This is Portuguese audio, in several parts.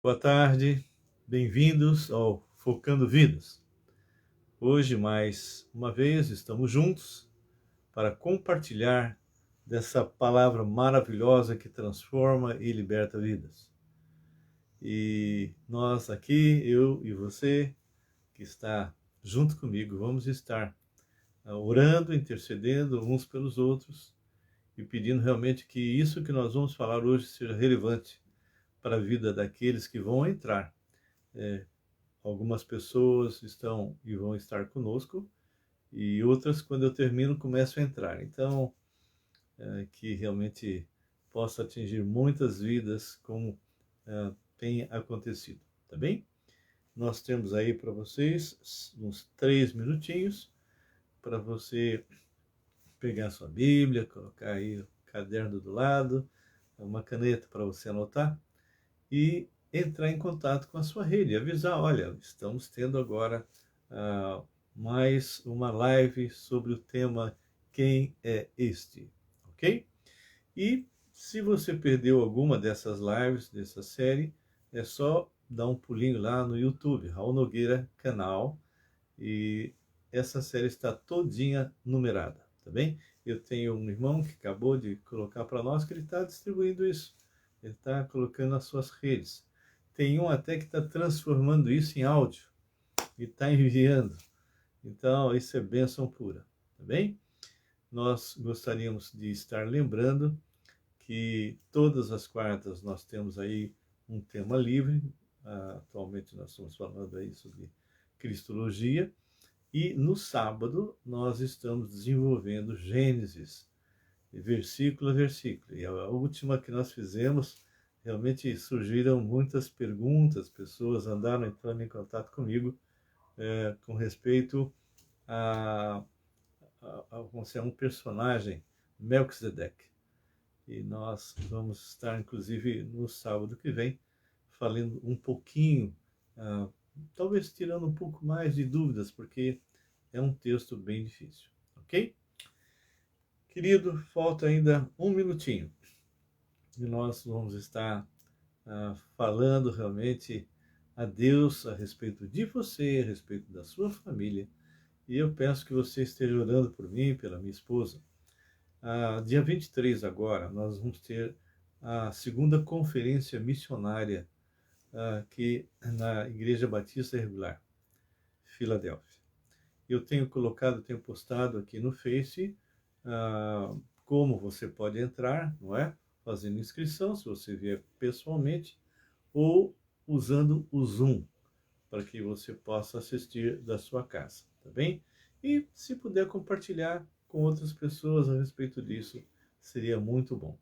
Boa tarde, bem-vindos ao Focando Vidas. Hoje, mais uma vez, estamos juntos para compartilhar dessa palavra maravilhosa que transforma e liberta vidas. E nós aqui, eu e você, que está junto comigo, vamos estar orando, intercedendo uns pelos outros e pedindo realmente que isso que nós vamos falar hoje seja relevante para a vida daqueles que vão entrar. Algumas pessoas estão e vão estar conosco e outras, quando eu termino, começam a entrar. Então, que realmente possa atingir muitas vidas como tem acontecido, tá bem? Nós temos aí para vocês uns 3 minutinhos para você pegar sua Bíblia, colocar aí o caderno do lado, uma caneta para você anotar e entrar em contato com a sua rede, avisar, olha, estamos tendo agora mais uma live sobre o tema Quem é Este? Ok? E se você perdeu alguma dessas lives, dessa série, é só dar um pulinho lá no YouTube, Raul Nogueira Canal, e essa série está todinha numerada, tá bem? Eu tenho um irmão que acabou de colocar para nós que ele está distribuindo isso, ele está colocando nas suas redes. Tem um até que está transformando isso em áudio e está enviando. Então, isso é bênção pura, tá bem? Nós gostaríamos de estar lembrando que todas as quartas nós temos aí um tema livre. Atualmente nós estamos falando aí sobre Cristologia. E no sábado nós estamos desenvolvendo Gênesis, versículo a versículo. E a última que nós fizemos, realmente surgiram muitas perguntas, pessoas andaram entrando em contato comigo com respeito a um personagem, Melquisedeque. E nós vamos estar, inclusive, no sábado que vem, falando um pouquinho, talvez tirando um pouco mais de dúvidas, porque é um texto bem difícil, ok? Querido, falta ainda um minutinho e nós vamos estar falando realmente a Deus a respeito de você, a respeito da sua família. E eu peço que você esteja orando por mim, pela minha esposa. Dia 23 agora, nós vamos ter a segunda conferência missionária aqui na Igreja Batista Regular, Filadélfia. Eu tenho postado aqui no Face como você pode entrar, não é? Fazendo inscrição, se você vier pessoalmente, ou usando o Zoom, para que você possa assistir da sua casa, tá bem? E se puder compartilhar com outras pessoas a respeito disso, seria muito bom.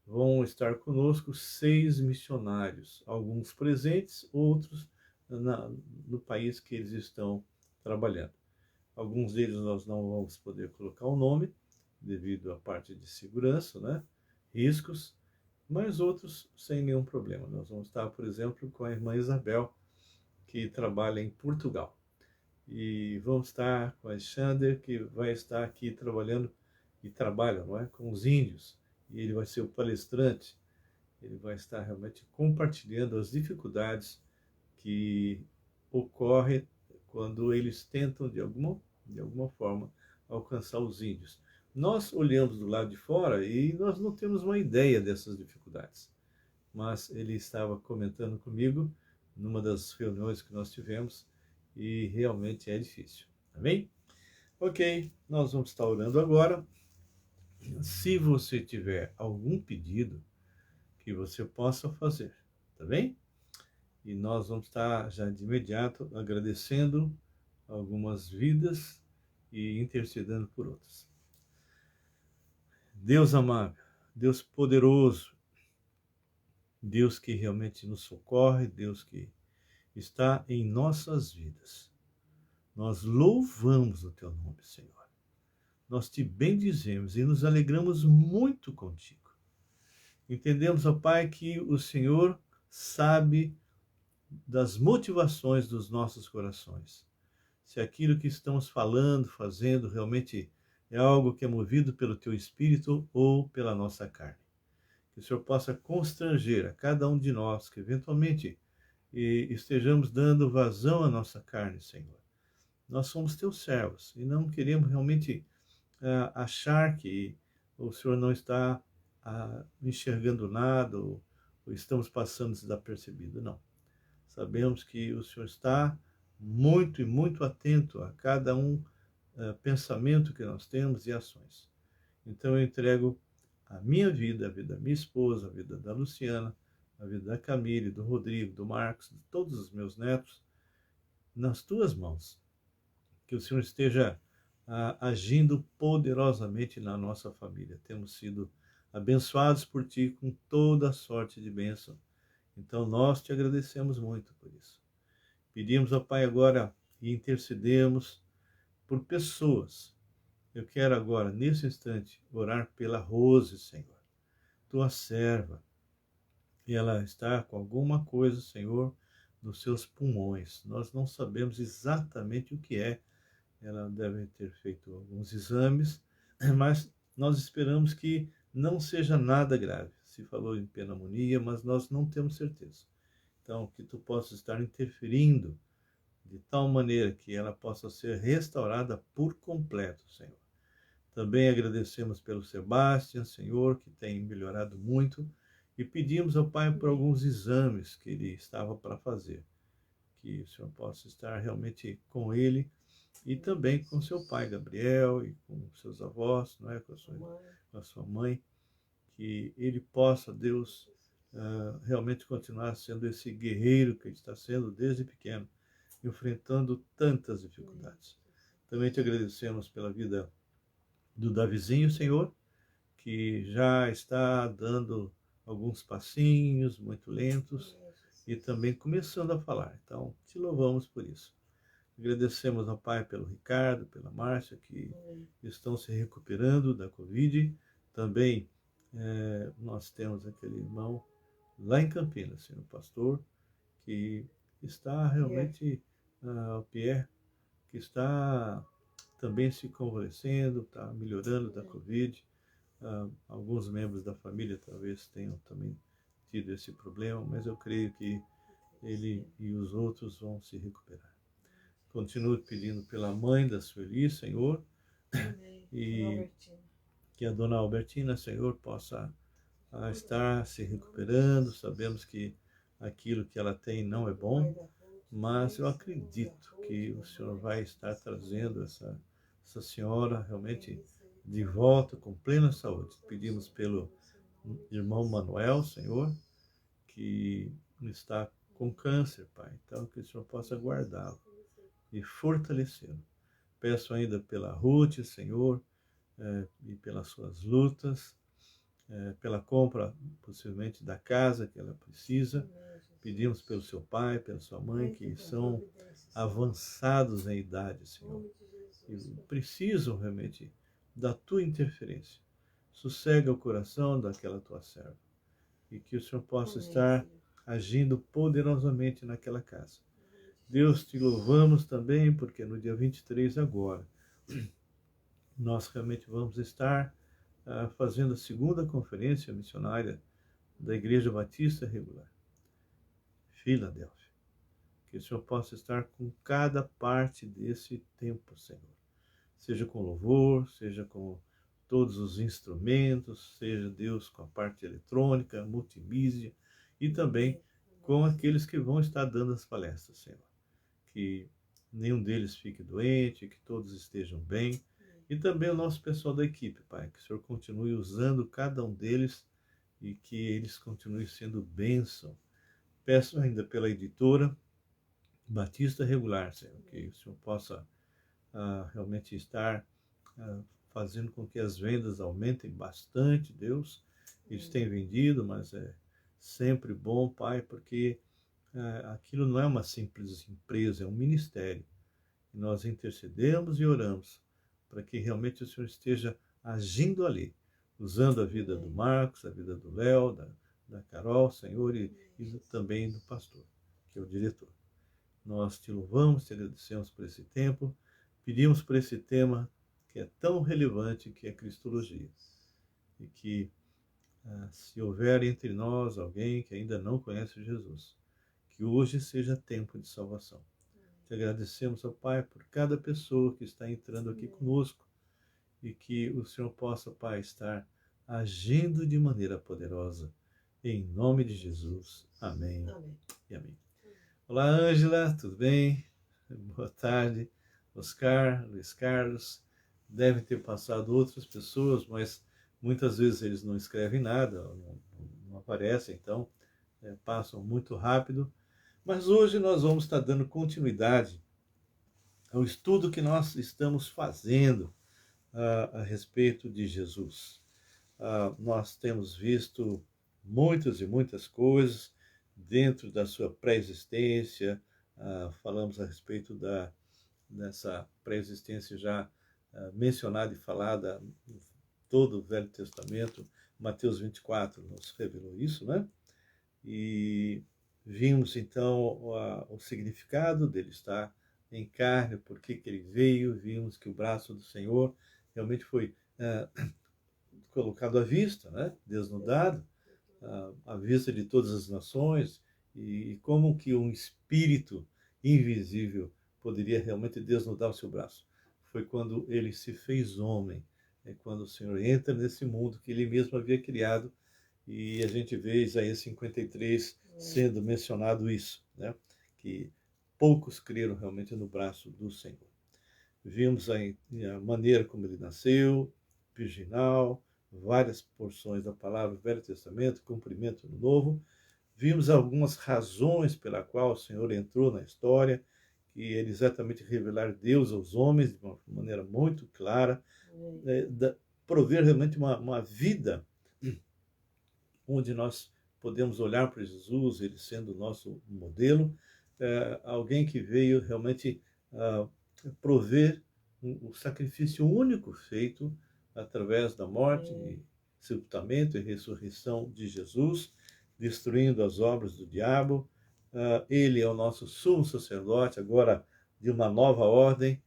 Vão estar conosco 6 missionários, alguns presentes, outros no país que eles estão trabalhando. Alguns deles nós não vamos poder colocar o nome, devido à parte de segurança, né? Riscos, mas outros sem nenhum problema. Nós vamos estar, por exemplo, com a irmã Isabel, que trabalha em Portugal. E vamos estar com a Alexander, que vai estar aqui trabalhando e trabalha, não é, com os índios. E ele vai ser o palestrante. Ele vai estar realmente compartilhando as dificuldades que ocorrem quando eles tentam, de alguma forma, alcançar os índios. Nós olhamos do lado de fora e nós não temos uma ideia dessas dificuldades. Mas ele estava comentando comigo numa das reuniões que nós tivemos e realmente é difícil. Amém? Ok, nós vamos estar orando agora. Se você tiver algum pedido que você possa fazer, tá bem? E nós vamos estar já de imediato agradecendo algumas vidas e intercedendo por outras. Deus amável, Deus poderoso, Deus que realmente nos socorre, Deus que está em nossas vidas. Nós louvamos o teu nome, Senhor. Nós te bendizemos e nos alegramos muito contigo. Entendemos, ó Pai, que o Senhor sabe das motivações dos nossos corações. Se aquilo que estamos falando, fazendo, realmente é algo que é movido pelo teu Espírito ou pela nossa carne. Que o Senhor possa constranger a cada um de nós que eventualmente e estejamos dando vazão à nossa carne, Senhor. Nós somos teus servos e não queremos realmente achar que o Senhor não está enxergando nada ou estamos passando desapercebido. Não. Sabemos que o Senhor está muito e muito atento a cada pensamento que nós temos e ações. Então eu entrego a minha vida, a vida da minha esposa, a vida da Luciana, a vida da Camille, do Rodrigo, do Marcos, de todos os meus netos, nas tuas mãos. Que o Senhor esteja agindo poderosamente na nossa família. Temos sido abençoados por Ti com toda sorte de bênção. Então nós te agradecemos muito por isso. Pedimos ao Pai agora e intercedemos por pessoas. Eu quero agora, nesse instante, orar pela Rose, Senhor, tua serva. E ela está com alguma coisa, Senhor, nos seus pulmões. Nós não sabemos exatamente o que é. Ela deve ter feito alguns exames, mas nós esperamos que não seja nada grave. Se falou em pneumonia, mas nós não temos certeza. Então, que tu possas estar interferindo de tal maneira que ela possa ser restaurada por completo, Senhor. Também agradecemos pelo Sebastião, Senhor, que tem melhorado muito, e pedimos ao Pai por alguns exames que ele estava para fazer. Que o Senhor possa estar realmente com ele e também com seu pai, Gabriel, e com seus avós, não é? Com a sua mãe, que ele possa, Deus, realmente continuar sendo esse guerreiro que ele está sendo desde pequeno, enfrentando tantas dificuldades. Também te agradecemos pela vida do Davizinho, Senhor, que já está dando alguns passinhos muito lentos e também começando a falar. Então, te louvamos por isso. Agradecemos ao Pai pelo Ricardo, pela Márcia, que estão se recuperando da Covid. Também nós temos aquele irmão lá em Campinas, Senhor pastor, que está realmente, o Pierre, que está também se convalescendo, está melhorando da Covid. Alguns membros da família talvez tenham também tido esse problema, mas eu creio que ele e os outros vão se recuperar. Continuo pedindo pela mãe da Sueli, Senhor, e que a dona Albertina, Senhor, possa estar se recuperando. Sabemos que aquilo que ela tem não é bom, mas eu acredito que o Senhor vai estar trazendo essa senhora realmente de volta com plena saúde. Pedimos pelo irmão Manuel, Senhor, que está com câncer, Pai. Então, que o Senhor possa guardá-lo e fortalecê-lo. Peço ainda pela Ruth, Senhor, e pelas suas lutas, pela compra, possivelmente, da casa que ela precisa. Pedimos pelo seu pai, pela sua mãe, que são avançados em idade, Senhor, e precisam realmente da tua interferência. Sossega o coração daquela tua serva e que o Senhor possa estar agindo poderosamente naquela casa. Deus, te louvamos também porque no dia 23 agora nós realmente vamos estar fazendo a segunda conferência missionária da Igreja Batista Regular, Filadélfia. Que o Senhor possa estar com cada parte desse tempo, Senhor. Seja com louvor, seja com todos os instrumentos, seja, Deus, com a parte eletrônica, multimídia, e também com aqueles que vão estar dando as palestras, Senhor. Que nenhum deles fique doente, que todos estejam bem. E também o nosso pessoal da equipe, Pai, que o Senhor continue usando cada um deles e que eles continuem sendo bênção. Peço ainda pela editora Batista Regular, Senhor, que o Senhor possa realmente estar fazendo com que as vendas aumentem bastante, Deus. Eles têm vendido, mas é sempre bom, Pai, porque aquilo não é uma simples empresa, é um ministério. E nós intercedemos e oramos para que realmente o Senhor esteja agindo ali, usando a vida do Marcos, a vida do Léo, da Carol, Senhor, e também do pastor, que é o diretor. Nós te louvamos, te agradecemos por esse tempo, pedimos por esse tema que é tão relevante, que é a Cristologia. E que, se houver entre nós alguém que ainda não conhece Jesus, que hoje seja tempo de salvação. Te agradecemos, ó Pai, por cada pessoa que está entrando aqui conosco e que o Senhor possa, Pai, estar agindo de maneira poderosa. Em nome de Jesus. Amém. Amém. E amém. Olá, Ângela, tudo bem? Boa tarde. Oscar, Luiz Carlos. Devem ter passado outras pessoas, mas muitas vezes eles não escrevem nada, não aparecem, então passam muito rápido. Mas hoje nós vamos estar dando continuidade ao estudo que nós estamos fazendo a respeito de Jesus. Nós temos visto muitas e muitas coisas dentro da sua pré-existência, falamos a respeito dessa pré-existência já mencionada e falada em todo o Velho Testamento. Mateus 24 nos revelou isso, né? E vimos então o significado dele estar em carne, por que ele veio, vimos que o braço do Senhor realmente foi colocado à vista, né? Desnudado, à vista de todas as nações, e como que um espírito invisível poderia realmente desnudar o seu braço. Foi quando ele se fez homem, é quando o Senhor entra nesse mundo que ele mesmo havia criado, e a gente vê Isaías 53 sendo mencionado isso, né? Que poucos creram realmente no braço do Senhor. Vimos a maneira como ele nasceu, virginal, várias porções da palavra do Velho Testamento, cumprimento no Novo. Vimos algumas razões pela qual o Senhor entrou na história, que era exatamente revelar Deus aos homens de uma maneira muito clara, prover realmente uma vida onde nós podemos olhar para Jesus, ele sendo o nosso modelo, alguém que veio realmente prover o sacrifício único feito através da morte, sepultamento e ressurreição de Jesus, destruindo as obras do diabo. Ele é o nosso sumo sacerdote, agora de uma nova ordem,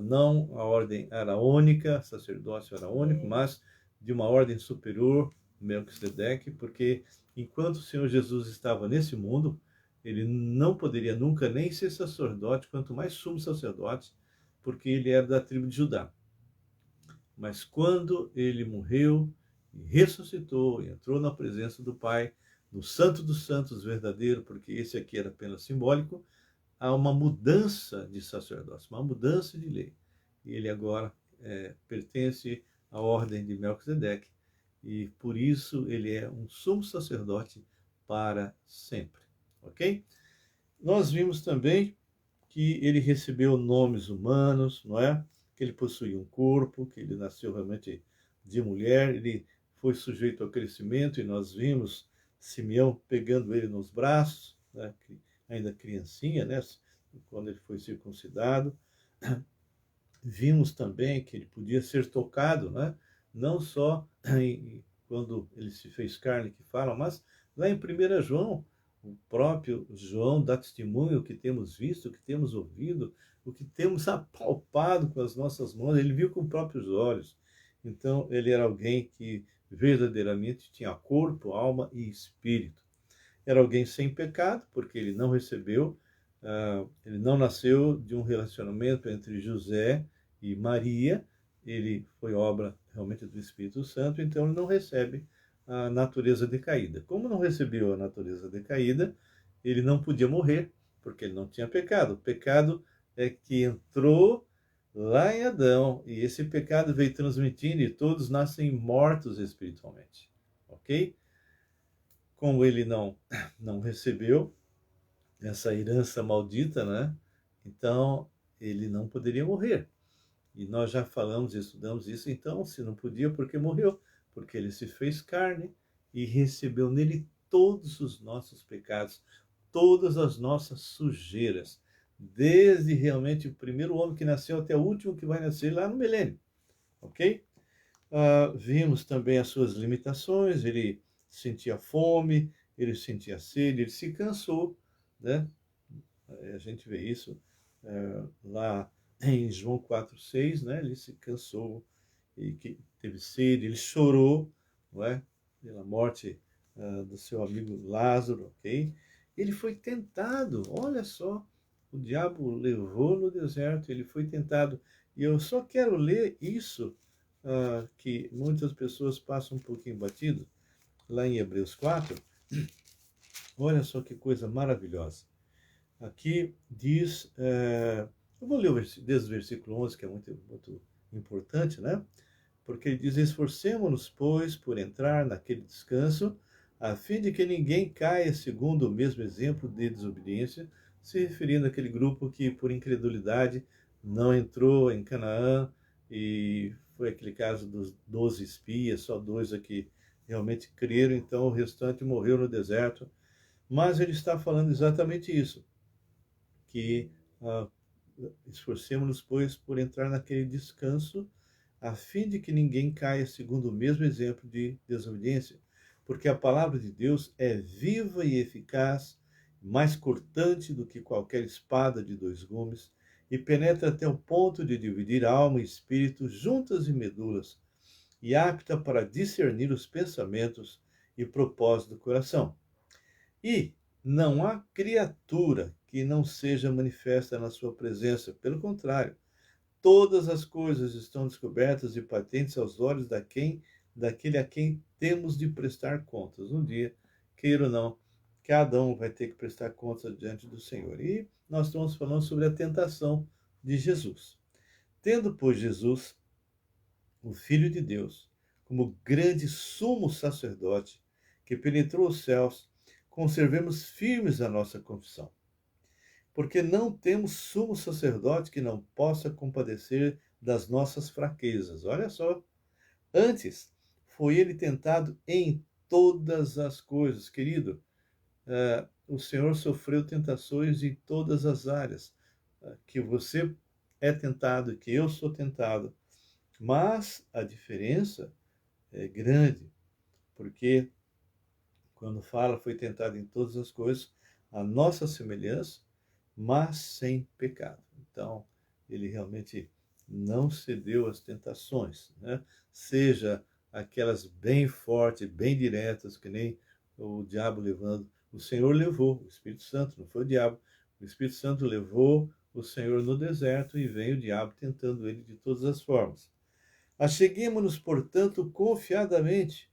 não a ordem araônica, sacerdócio araônico, mas de uma ordem superior, Melquisedeque, porque enquanto o Senhor Jesus estava nesse mundo, ele não poderia nunca nem ser sacerdote, quanto mais sumo sacerdote, porque ele era da tribo de Judá. Mas quando ele morreu e ressuscitou e entrou na presença do Pai, no Santo dos Santos verdadeiro, porque esse aqui era apenas simbólico, há uma mudança de sacerdócio, uma mudança de lei. E ele agora pertence à ordem de Melquisedeque, e por isso ele é um sumo sacerdote para sempre, ok? Nós vimos também que ele recebeu nomes humanos, não é? Que ele possuía um corpo, que ele nasceu realmente de mulher, ele foi sujeito ao crescimento, e nós vimos Simeão pegando ele nos braços, né? Ainda criancinha, né? Quando ele foi circuncidado. Vimos também que ele podia ser tocado, né? Não só quando ele se fez carne, que fala, mas lá em 1 João, o próprio João dá testemunho, o que temos visto, o que temos ouvido, o que temos apalpado com as nossas mãos, ele viu com próprios olhos. Então, ele era alguém que verdadeiramente tinha corpo, alma e espírito. Era alguém sem pecado, porque ele não recebeu, ele não nasceu de um relacionamento entre José e Maria, ele foi obra realmente do Espírito Santo, então ele não recebe a natureza decaída. Como não recebeu a natureza decaída, ele não podia morrer, porque ele não tinha pecado. O pecado é que entrou lá em Adão, e esse pecado veio transmitindo, e todos nascem mortos espiritualmente, ok? Como ele não recebeu essa herança maldita, né? Então ele não poderia morrer. E nós já falamos e estudamos isso, então, se não podia, porque morreu? Porque ele se fez carne e recebeu nele todos os nossos pecados, todas as nossas sujeiras, desde realmente o primeiro homem que nasceu até o último que vai nascer lá no milênio, ok? Vimos também as suas limitações, ele sentia fome, ele sentia sede, ele se cansou, né? A gente vê isso lá em João 4,6, né? Ele se cansou e que teve sede, ele chorou, não é? Pela morte do seu amigo Lázaro, ok? ele foi tentado, olha só, o diabo levou no deserto, ele foi tentado. E eu só quero ler isso, que muitas pessoas passam um pouquinho batido, lá em Hebreus 4. Olha só que coisa maravilhosa. Aqui diz, eu vou ler desde o versículo 11, que é muito, muito importante, né? Porque ele diz: esforcemo-nos, pois, por entrar naquele descanso, a fim de que ninguém caia segundo o mesmo exemplo de desobediência, se referindo àquele grupo que, por incredulidade, não entrou em Canaã, e foi aquele caso dos 12 espias, só 2 aqui realmente creram, então o restante morreu no deserto. Mas ele está falando exatamente isso, que esforcemos-nos, pois, por entrar naquele descanso, a fim de que ninguém caia segundo o mesmo exemplo de desobediência. Porque a palavra de Deus é viva e eficaz, mais cortante do que qualquer espada de 2 gumes, e penetra até o ponto de dividir alma e espírito, juntas e medulas, e apta para discernir os pensamentos e propósitos do coração. E não há criatura que não seja manifesta na sua presença. Pelo contrário, todas as coisas estão descobertas e patentes aos olhos daquele a quem temos de prestar contas. Um dia, queira ou não, cada um vai ter que prestar contas diante do Senhor. E nós estamos falando sobre a tentação de Jesus. Tendo, pois, Jesus, o Filho de Deus, como grande sumo sacerdote que penetrou os céus, conservemos firmes a nossa confissão. Porque não temos sumo sacerdote que não possa compadecer das nossas fraquezas. Olha só. Antes, foi ele tentado em todas as coisas. Querido, o Senhor sofreu tentações em todas as áreas. Que você é tentado, que eu sou tentado. Mas a diferença é grande, porque quando fala foi tentado em todas as coisas, a nossa semelhança, mas sem pecado. Então, ele realmente não cedeu às tentações, né? Seja aquelas bem fortes, bem diretas, que nem o diabo levando. O Senhor levou, o Espírito Santo, não foi o diabo. O Espírito Santo levou o Senhor no deserto e veio o diabo tentando ele de todas as formas. Acheguemo-nos, portanto, confiadamente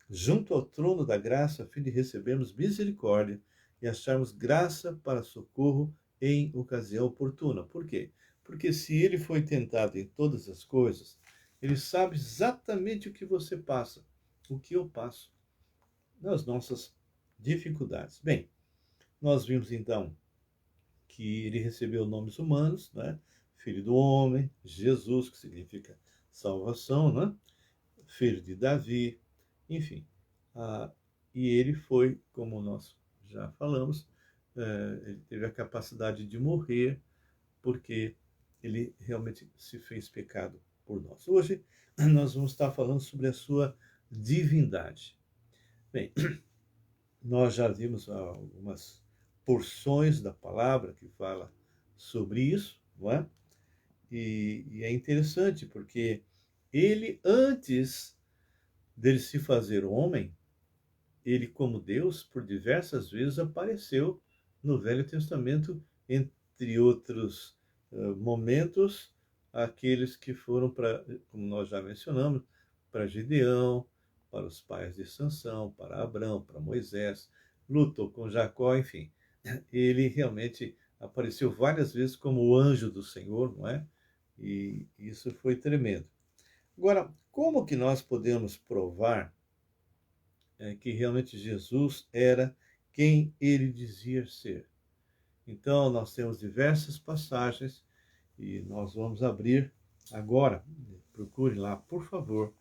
junto ao trono da graça, a fim de recebermos misericórdia e acharmos graça para socorro em ocasião oportuna. Por quê? Porque se ele foi tentado em todas as coisas, ele sabe exatamente o que você passa, o que eu passo, nas nossas dificuldades. Bem, nós vimos então que ele recebeu nomes humanos, né? Filho do homem, Jesus, que significa salvação, né? Filho de Davi, enfim. E ele foi, como nós já falamos, ele teve a capacidade de morrer porque ele realmente se fez pecado por nós. Hoje nós vamos estar falando sobre a sua divindade. Bem, nós já vimos algumas porções da palavra que fala sobre isso, não é? E é interessante porque ele, antes dele se fazer homem, ele, como Deus, por diversas vezes apareceu no Velho Testamento, entre outros momentos, aqueles que foram para, como nós já mencionamos, para Gideão, para os pais de Sansão, para Abrão, para Moisés, lutou com Jacó, enfim. Ele realmente apareceu várias vezes como o anjo do Senhor, não é? E isso foi tremendo. Agora, como que nós podemos provar que realmente Jesus era quem ele dizia ser? Então, nós temos diversas passagens e nós vamos abrir agora. Procure lá, por favor,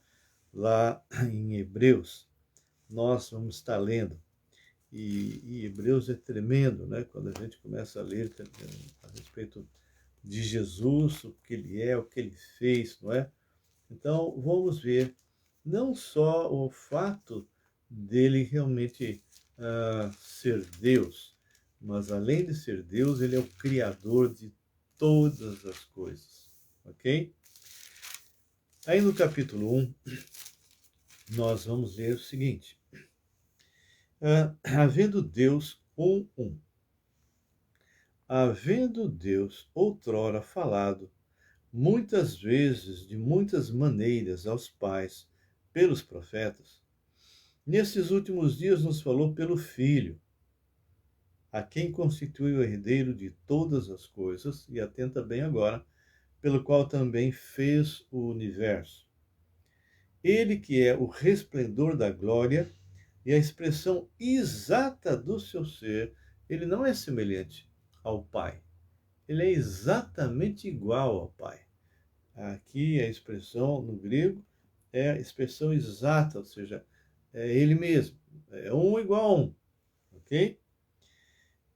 lá em Hebreus. Nós vamos estar lendo. E Hebreus é tremendo, né? Quando a gente começa a ler a respeito de Jesus, o que ele é, o que ele fez, não é? Então, vamos ver não só o fato dele realmente ser Deus, mas além de ser Deus, ele é o Criador de todas as coisas, ok? Aí no capítulo 1, nós vamos ler o seguinte: havendo Deus 1:1. Havendo Deus outrora falado muitas vezes, de muitas maneiras, aos pais pelos profetas, nesses últimos dias nos falou pelo Filho, a quem constituiu o herdeiro de todas as coisas, e atenta bem agora, pelo qual também fez o universo. Ele que é o resplendor da glória e a expressão exata do seu ser, ele não é semelhante ao Pai. Ele é exatamente igual ao Pai. Aqui a expressão no grego é a expressão exata, ou seja, é ele mesmo. É um igual a um, ok?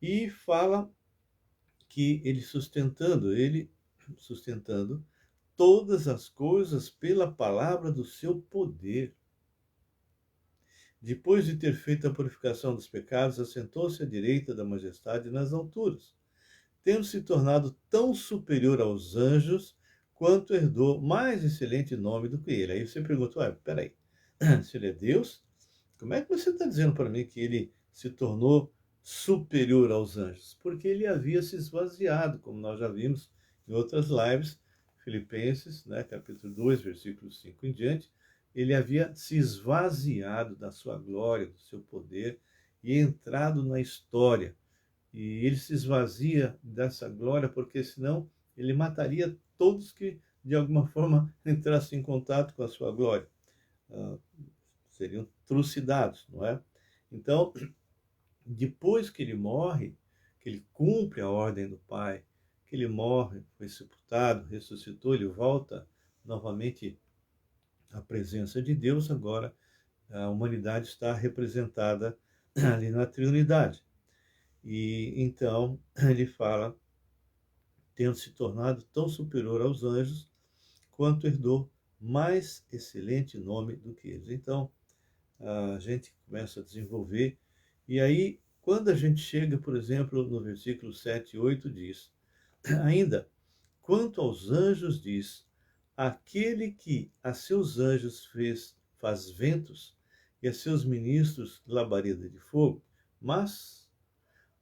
E fala que ele sustentando todas as coisas pela palavra do seu poder. Depois de ter feito a purificação dos pecados, assentou-se à direita da majestade nas alturas, tendo se tornado tão superior aos anjos, quanto herdou mais excelente nome do que ele. Aí você pergunta, peraí, se ele é Deus, como é que você está dizendo para mim que ele se tornou superior aos anjos? Porque ele havia se esvaziado, como nós já vimos em outras lives, Filipenses, né, capítulo 2, versículo 5 em diante, ele havia se esvaziado da sua glória, do seu poder, e entrado na história. E ele se esvazia dessa glória, porque senão ele mataria todos que, de alguma forma, entrassem em contato com a sua glória. Seriam trucidados, não é? Então, depois que ele morre, que ele cumpre a ordem do Pai, que ele morre, foi sepultado, ressuscitou, ele volta novamente à presença de Deus, agora a humanidade está representada ali na Trindade. E então ele fala, tendo se tornado tão superior aos anjos, quanto herdou mais excelente nome do que eles. Então, a gente começa a desenvolver, e aí, quando a gente chega, por exemplo, no versículo 7 e 8, diz, ainda, quanto aos anjos diz, aquele que a seus anjos faz ventos, e a seus ministros labareda de fogo, mas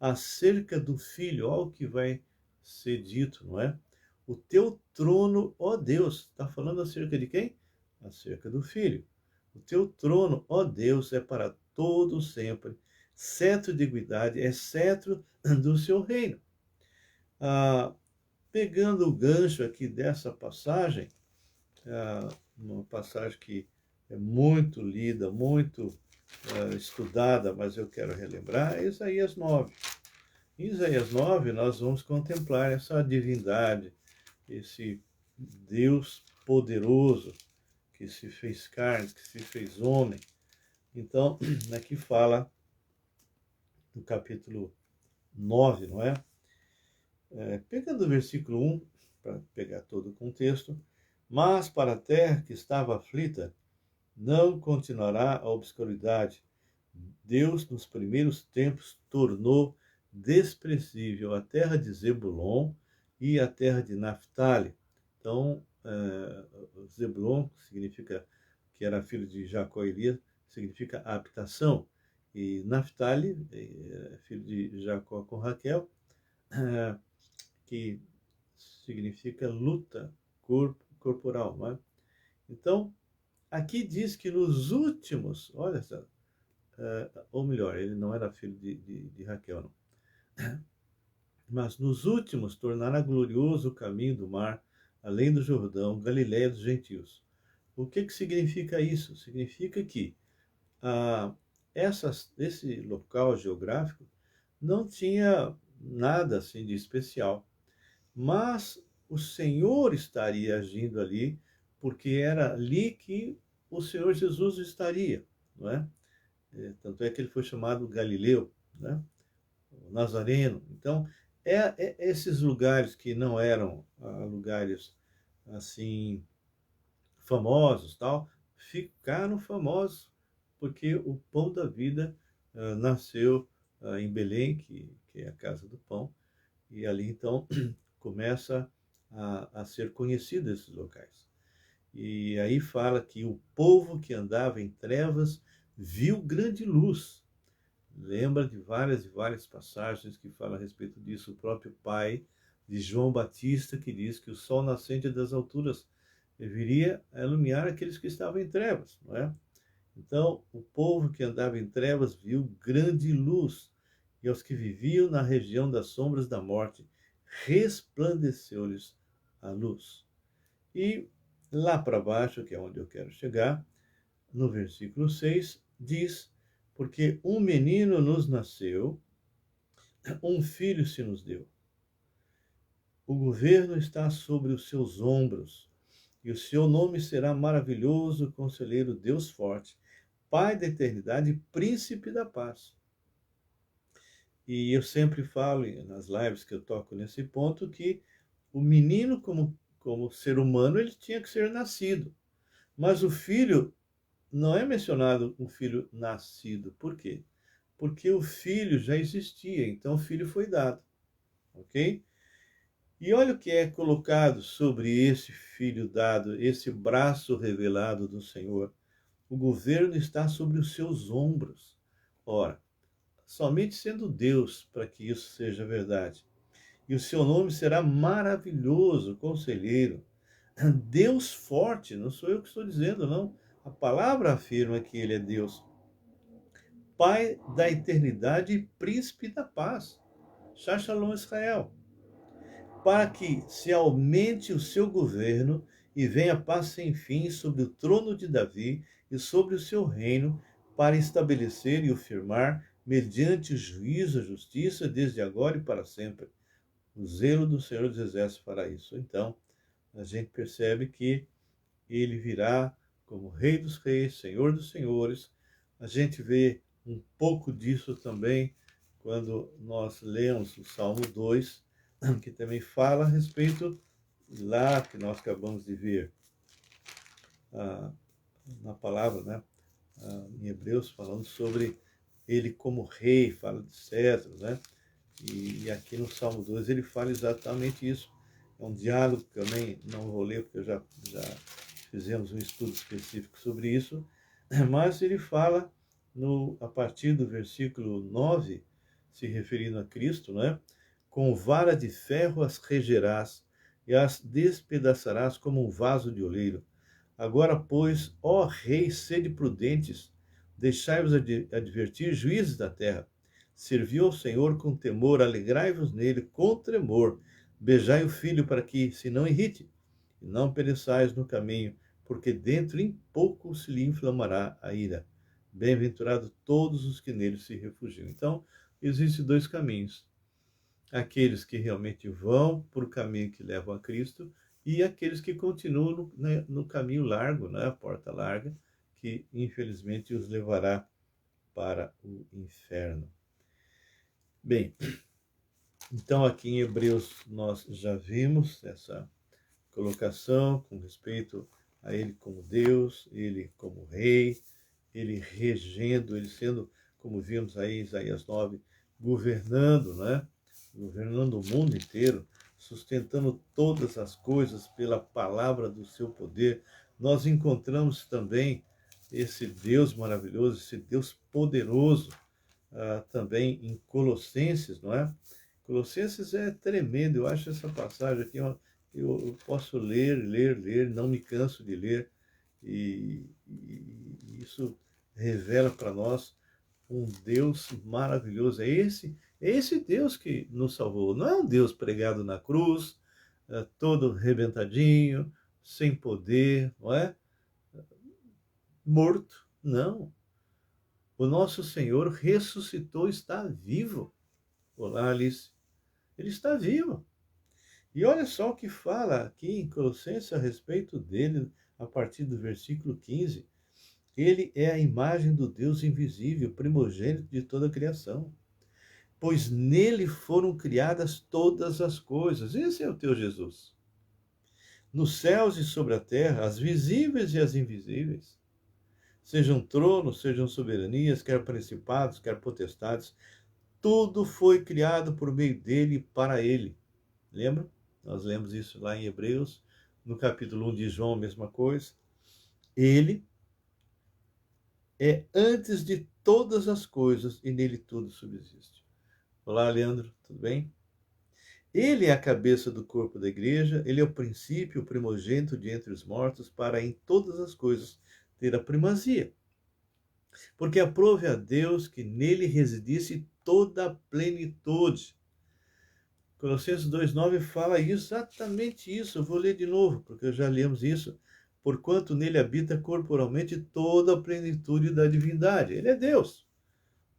acerca do Filho, olha o que vai ser dito, não é? O teu trono, ó Deus, está falando acerca de quem? Acerca do Filho. O teu trono, ó Deus, é para todo sempre. Cetro de equidade é cetro do seu reino. Pegando o gancho aqui dessa passagem, uma passagem que é muito lida, muito estudada, mas eu quero relembrar, é Isaías 9. Em Isaías 9, nós vamos contemplar essa divindade, esse Deus poderoso que se fez carne, que se fez homem. Então, aqui fala no capítulo 9, não é? Pegando o versículo 1, para pegar todo o contexto, mas para a terra que estava aflita, não continuará a obscuridade. Deus, nos primeiros tempos, tornou desprezível a terra de Zebulon e a terra de Naphtali. Então, Zebulon significa que era filho de Jacó e Lia, significa habitação. E Naphtali, filho de Jacó com Raquel, que significa luta corporal. Não é? Então, aqui diz que nos últimos, olha só, ou melhor, ele não era filho de Raquel, não. Mas nos últimos tornará glorioso o caminho do mar, além do Jordão, Galiléia dos gentios. O que significa isso? Significa que esse local geográfico não tinha nada assim de especial, mas o Senhor estaria agindo ali, porque era ali que o Senhor Jesus estaria, não é? Tanto é que ele foi chamado Galileu, né? O Nazareno. Então, esses lugares que não eram lugares assim famosos, tal, ficaram famosos porque o pão da vida nasceu em Belém, que é a casa do pão, e ali então começa a ser conhecido esses locais. E aí fala que o povo que andava em trevas viu grande luz. lembra de várias e várias passagens que falam a respeito disso. O próprio pai de João Batista, que diz que o sol nascente das alturas viria a iluminar aqueles que estavam em trevas, não é? Então, o povo que andava em trevas viu grande luz, e aos que viviam na região das sombras da morte, resplandeceu-lhes a luz. E lá para baixo, que é onde eu quero chegar, no versículo 6, diz: porque um menino nos nasceu, um filho se nos deu. O governo está sobre os seus ombros, e o seu nome será maravilhoso, Conselheiro, Deus forte, Pai da eternidade, Príncipe da paz. E eu sempre falo nas lives que eu toco nesse ponto que o menino, como ser humano, ele tinha que ser nascido. Mas o filho, não é mencionado um filho nascido. Por quê? Porque o filho já existia, então o filho foi dado. Ok? E olha o que é colocado sobre esse filho dado, esse braço revelado do Senhor. O governo está sobre os seus ombros. Ora, somente sendo Deus para que isso seja verdade. E o seu nome será maravilhoso, conselheiro. Deus forte, não sou eu que estou dizendo, não. A palavra afirma que ele é Deus. Pai da eternidade e príncipe da paz. Shalom Israel. Para que se aumente o seu governo e venha paz sem fim sobre o trono de Davi e sobre o seu reino, para estabelecer e o firmar mediante juízo e justiça desde agora e para sempre. O zelo do Senhor dos Exércitos fará isso. Então, a gente percebe que ele virá como Rei dos Reis, Senhor dos Senhores. A gente vê um pouco disso também quando nós lemos o Salmo 2, que também fala a respeito lá que nós acabamos de ver na palavra, né? Em Hebreus, falando sobre ele como rei, fala de César, né? E aqui no Salmo 2 ele fala exatamente isso. É um diálogo que eu nem não vou ler, porque já fizemos um estudo específico sobre isso, mas ele fala a partir do versículo 9, se referindo a Cristo, né? Com vara de ferro as regerás e as despedaçarás como um vaso de oleiro. Agora, pois, ó Rei, sede prudentes, deixai-vos advertir juízes da terra. Servi ao Senhor com temor, alegrai-vos nele com tremor. Beijai o filho para que se não irrite, e não pereçais no caminho, porque dentro em pouco se lhe inflamará a ira. Bem-aventurado todos os que nele se refugiam. Então, existem dois caminhos. Aqueles que realmente vão por o caminho que levam a Cristo e aqueles que continuam no caminho largo, né, a porta larga, que infelizmente os levará para o inferno. Bem, então aqui em Hebreus nós já vimos essa colocação com respeito a ele como Deus, ele como rei, ele regendo, ele sendo, como vimos aí em Isaías 9, governando, né? Governando o mundo inteiro, sustentando todas as coisas pela palavra do seu poder. Nós encontramos também esse Deus maravilhoso, esse Deus poderoso, também em Colossenses, não é? Colossenses é tremendo, eu acho essa passagem aqui, eu posso ler, não me canso de ler, e isso revela para nós um Deus maravilhoso. É esse Deus que nos salvou. Não é um Deus pregado na cruz, todo rebentadinho, sem poder, não é? Morto. Não. O nosso Senhor ressuscitou, está vivo. Olá, Alice. Ele está vivo. E olha só o que fala aqui em Colossenses a respeito dele, a partir do versículo 15. Ele é a imagem do Deus invisível, primogênito de toda a criação. Pois nele foram criadas todas as coisas. Esse é o teu Jesus. Nos céus e sobre a terra, as visíveis e as invisíveis. Sejam tronos, sejam soberanias, quer principados, quer potestades. Tudo foi criado por meio dele e para ele. Lembra? Nós lemos isso lá em Hebreus, no capítulo 1 de João, a mesma coisa. Ele é antes de todas as coisas e nele tudo subsiste. Olá, Leandro, tudo bem? Ele é a cabeça do corpo da igreja, ele é o princípio, o primogênito de entre os mortos, para em todas as coisas ter a primazia. Porque aprove a Deus que nele residisse toda a plenitude. Colossenses 2,9 fala exatamente isso. Eu vou ler de novo, porque já lemos isso. Porquanto nele habita corporalmente toda a plenitude da divindade. Ele é Deus.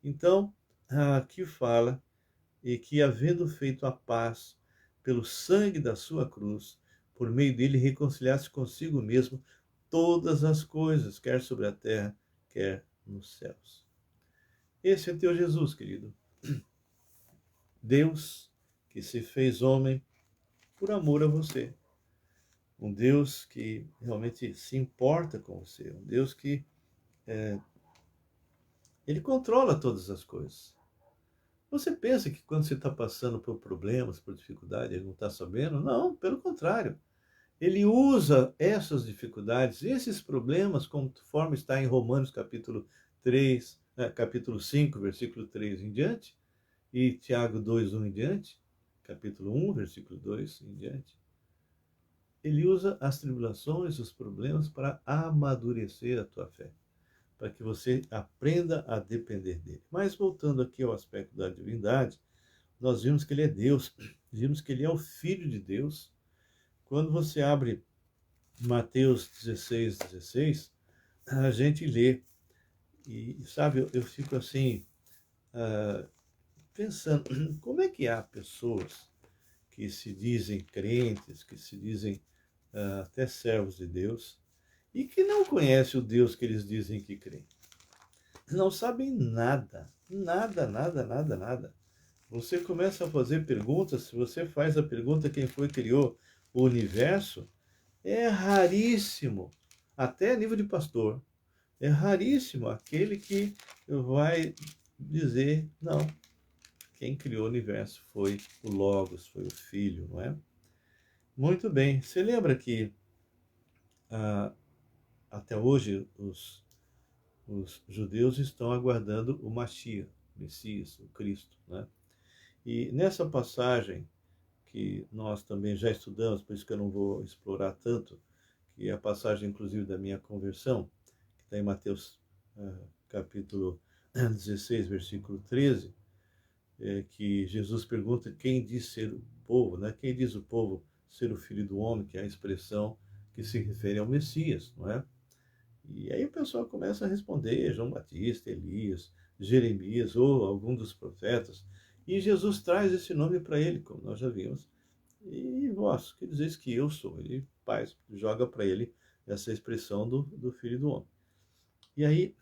Então, aqui fala, e que havendo feito a paz pelo sangue da sua cruz, por meio dele reconciliasse consigo mesmo todas as coisas, quer sobre a terra, quer nos céus. Esse é teu Jesus, querido. Deus que se fez homem por amor a você. Um Deus que realmente se importa com você. Um Deus que ele controla todas as coisas. Você pensa que quando você está passando por problemas, por dificuldade, ele não está sabendo? Não, pelo contrário. Ele usa essas dificuldades, esses problemas, conforme está em Romanos capítulo 3, capítulo 5, versículo 3 em diante, e Tiago 2, 1 em diante, capítulo 1, versículo 2 em diante. Ele usa as tribulações, os problemas para amadurecer a tua fé, para que você aprenda a depender dele. Mas voltando aqui ao aspecto da divindade, nós vimos que ele é Deus, vimos que ele é o Filho de Deus. Quando você abre Mateus 16, a gente lê, e sabe, eu fico assim, pensando, como é que há pessoas que se dizem crentes, que se dizem até servos de Deus, e que não conhecem o Deus que eles dizem que creem. Não sabem nada, nada, nada, nada, nada. Você começa a fazer perguntas, se você faz a pergunta quem foi que criou o universo, é raríssimo, até a nível de pastor, é raríssimo aquele que vai dizer, não, quem criou o universo foi o Logos, foi o Filho, não é? Muito bem, você lembra que até hoje os judeus estão aguardando o Mashiach, o Messias, o Cristo, né? E nessa passagem que nós também já estudamos, por isso que eu não vou explorar tanto, que é a passagem inclusive da minha conversão, que está em Mateus capítulo 16, versículo 13, que Jesus pergunta quem diz ser o povo, né? Quem diz o povo ser o Filho do Homem, que é a expressão que se refere ao Messias, não é? E aí o pessoal começa a responder, João Batista, Elias, Jeremias ou algum dos profetas, e Jesus traz esse nome para ele, como nós já vimos. E vós, que dizeis que eu sou? Ele joga para ele essa expressão do Filho do Homem. E aí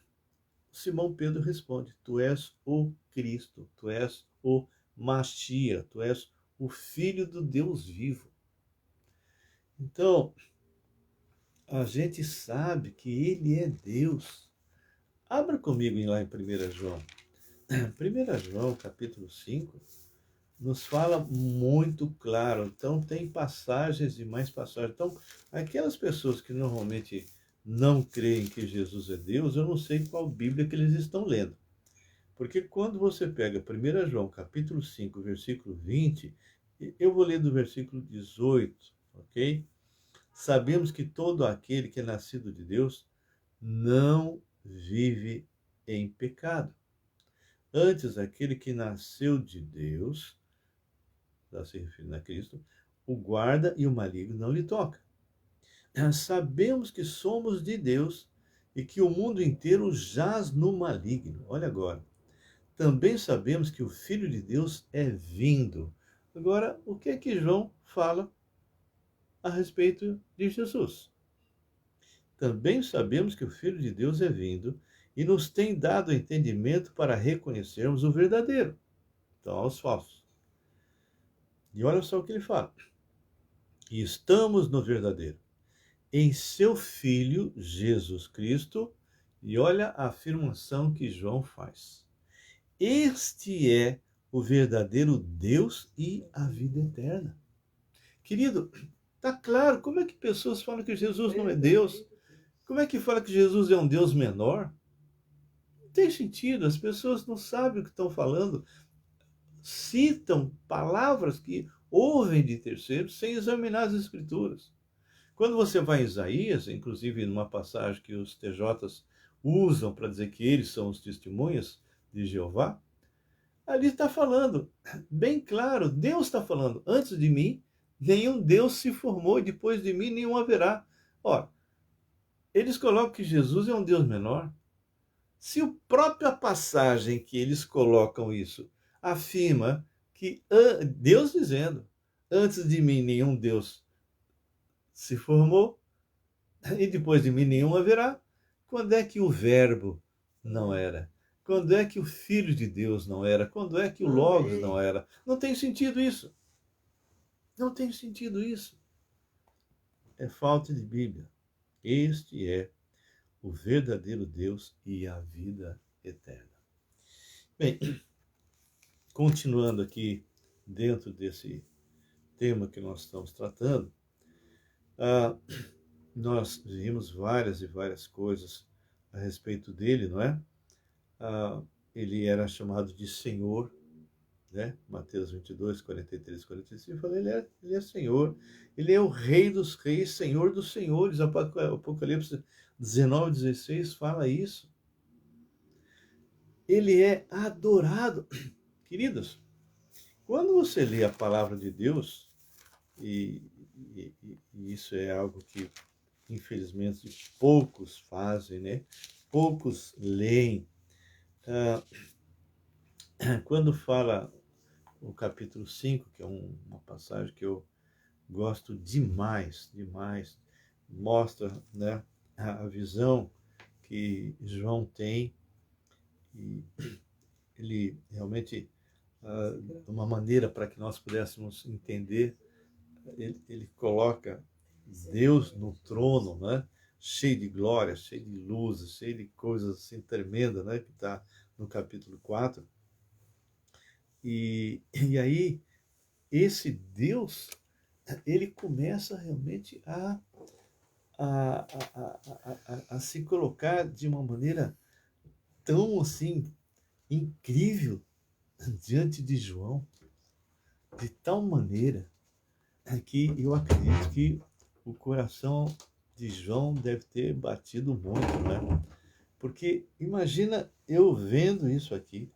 Simão Pedro responde, tu és o Cristo, tu és o Mashiach, tu és o Filho do Deus vivo. Então, a gente sabe que ele é Deus. Abra comigo lá em 1 João. 1 João, capítulo 5, nos fala muito claro. Então, tem passagens e mais passagens. Então, aquelas pessoas que normalmente não creem que Jesus é Deus, eu não sei qual Bíblia que eles estão lendo. Porque quando você pega 1 João, capítulo 5, versículo 20, eu vou ler do versículo 18, ok? Sabemos que todo aquele que é nascido de Deus não vive em pecado. Antes, aquele que nasceu de Deus, está se referindo a Cristo, o guarda e o maligno não lhe toca. Sabemos que somos de Deus e que o mundo inteiro jaz no maligno. Olha agora. Também sabemos que o Filho de Deus é vindo. Agora, o que é que João fala a respeito de Jesus? Também sabemos que o Filho de Deus é vindo e nos tem dado entendimento para reconhecermos o verdadeiro, então aos falsos. E olha só o que ele fala. E estamos no verdadeiro, em seu Filho Jesus Cristo, e olha a afirmação que João faz. Este é o verdadeiro Deus e a vida eterna. Querido, está claro, como é que pessoas falam que Jesus não é Deus? Como é que fala que Jesus é um Deus menor? Não tem sentido, as pessoas não sabem o que estão falando, citam palavras que ouvem de terceiros sem examinar as escrituras. Quando você vai em Isaías, inclusive numa passagem que os TJs usam para dizer que eles são os testemunhas de Jeová, ali está falando, bem claro, Deus está falando, antes de mim, nenhum Deus se formou, e depois de mim, nenhum haverá. Ora, eles colocam que Jesus é um Deus menor. Se a própria passagem que eles colocam isso afirma que Deus dizendo, antes de mim nenhum Deus se formou, e depois de mim nenhum haverá, quando é que o Verbo não era? Quando é que o Filho de Deus não era? Quando é que o Logos não era? Não tem sentido isso. Não tem sentido isso. É falta de Bíblia. Este é o verdadeiro Deus e a vida eterna. Bem, continuando aqui dentro desse tema que nós estamos tratando, nós vimos várias e várias coisas a respeito dele, não é? Ele era chamado de Senhor, né? Mateus 22, 43, 45, fala, ele é Senhor, ele é o Rei dos Reis, Senhor dos Senhores. Apocalipse 19, 16 fala isso. Ele é adorado. Queridos, quando você lê a palavra de Deus, e isso é algo que, infelizmente, poucos fazem, né? Poucos leem. Quando fala o capítulo 5, que é uma passagem que eu gosto demais, demais, mostra, né, a visão que João tem, e ele realmente, de uma maneira para que nós pudéssemos entender, ele coloca Deus no trono, né, cheio de glória, cheio de luzes, cheio de coisas assim tremendas, né, que está no capítulo 4. E aí, esse Deus, ele começa realmente a se colocar de uma maneira tão assim incrível diante de João, de tal maneira que eu acredito que o coração de João deve ter batido muito, né? Porque imagina eu vendo isso aqui.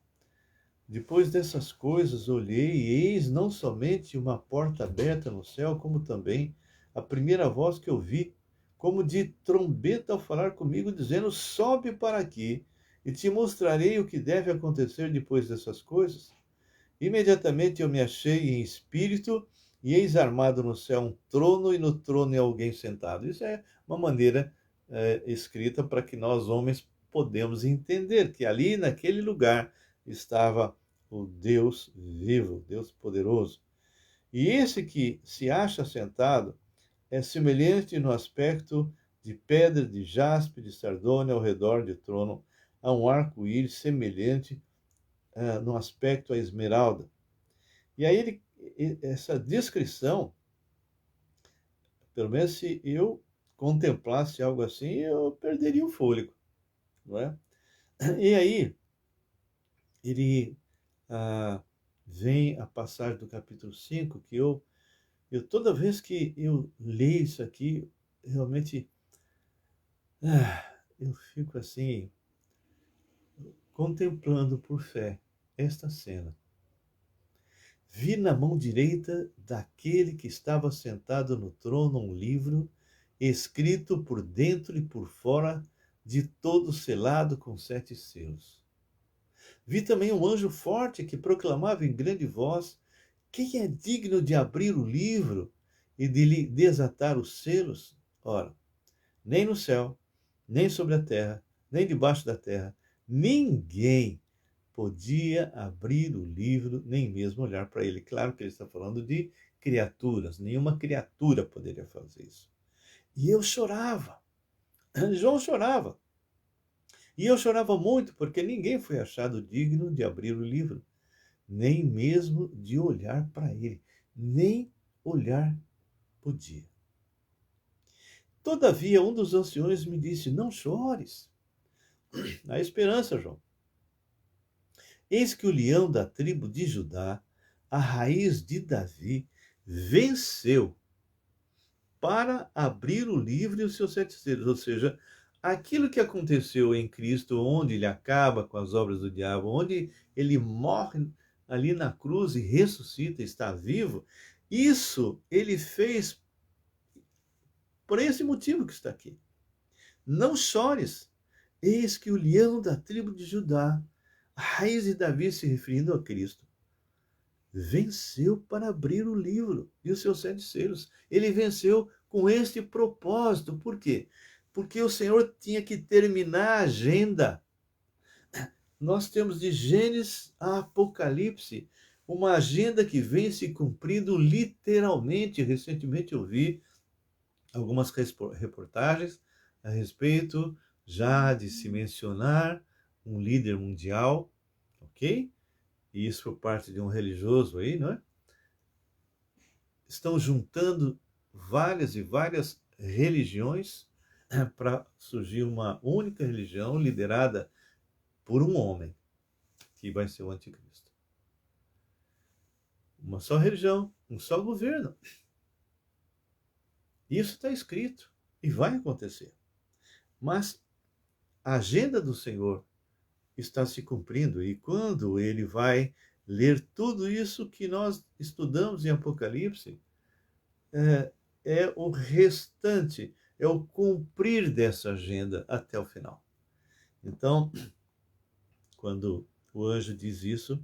Depois dessas coisas, olhei e eis não somente uma porta aberta no céu, como também a primeira voz que eu vi, como de trombeta ao falar comigo, dizendo: sobe para aqui, e te mostrarei o que deve acontecer depois dessas coisas. Imediatamente eu me achei em espírito, e eis armado no céu um trono, e no trono é alguém sentado. Isso é uma maneira escrita para que nós, homens, podemos entender que ali, naquele lugar, estava o Deus vivo, Deus poderoso. E esse que se acha sentado é semelhante no aspecto de pedra de jaspe, de sardônia ao redor do trono, a um arco-íris semelhante no aspecto a esmeralda. E aí essa descrição, pelo menos se eu contemplasse algo assim, eu perderia o fôlego, não é? E aí ele vem a passagem do capítulo 5, que eu toda vez que eu leio isso aqui, realmente eu fico assim, contemplando por fé esta cena. Vi na mão direita daquele que estava sentado no trono um livro, escrito por dentro e por fora, de todo selado com 7 selos. Vi também um anjo forte que proclamava em grande voz: quem é digno de abrir o livro e de lhe desatar os selos? Ora, nem no céu, nem sobre a terra, nem debaixo da terra, ninguém podia abrir o livro, nem mesmo olhar para ele. Claro que ele está falando de criaturas, nenhuma criatura poderia fazer isso. E eu chorava, João chorava. E eu chorava muito, porque ninguém foi achado digno de abrir o livro, nem mesmo de olhar para ele, nem olhar podia. Todavia, um dos anciões me disse: não chores. Há esperança, João. Eis que o leão da tribo de Judá, a raiz de Davi, venceu para abrir o livro e os seus 7 selos. Ou seja, aquilo que aconteceu em Cristo, onde ele acaba com as obras do diabo, onde ele morre ali na cruz e ressuscita, está vivo, isso ele fez por esse motivo que está aqui. Não chores, eis que o leão da tribo de Judá, a raiz de Davi, se referindo a Cristo, venceu para abrir o livro e os seus 7 selos. Ele venceu com este propósito. Por quê? Porque o Senhor tinha que terminar a agenda. Nós temos de Gênesis a Apocalipse uma agenda que vem se cumprindo literalmente. Recentemente eu vi algumas reportagens a respeito já de se mencionar um líder mundial, ok? E isso por parte de um religioso aí, não é? Estão juntando várias e várias religiões para surgir uma única religião liderada por um homem, que vai ser o anticristo. Uma só religião, um só governo. Isso está escrito e vai acontecer. Mas a agenda do Senhor está se cumprindo, e quando ele vai ler tudo isso que nós estudamos em Apocalipse, é o restante, é o cumprir dessa agenda até o final. Então, quando o anjo diz isso,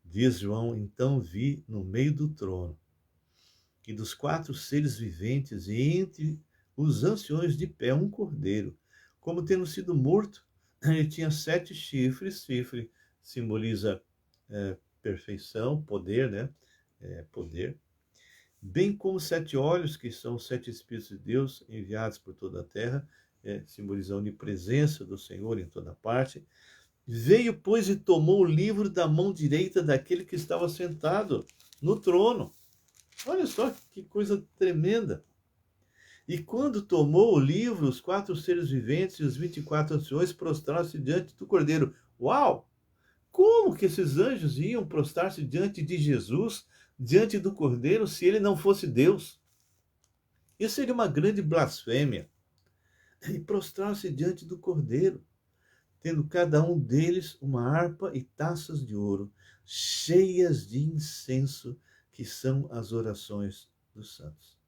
diz João: então vi no meio do trono e dos 4 seres viventes e entre os anciões de pé um cordeiro, como tendo sido morto. Ele tinha 7 chifres, chifre simboliza perfeição, poder, né? Poder. Bem como 7 olhos, que são os 7 Espíritos de Deus enviados por toda a terra, simboliza a onipresença do Senhor em toda parte. Veio, pois, e tomou o livro da mão direita daquele que estava sentado no trono. Olha só que coisa tremenda. E quando tomou o livro, os 4 seres viventes e os 24 anciões prostraram-se diante do Cordeiro. Uau! Como que esses anjos iam prostrar-se diante de Jesus, diante do Cordeiro, se ele não fosse Deus? Isso seria uma grande blasfêmia. E prostrar-se diante do Cordeiro, tendo cada um deles uma harpa e taças de ouro, cheias de incenso, que são as orações dos santos.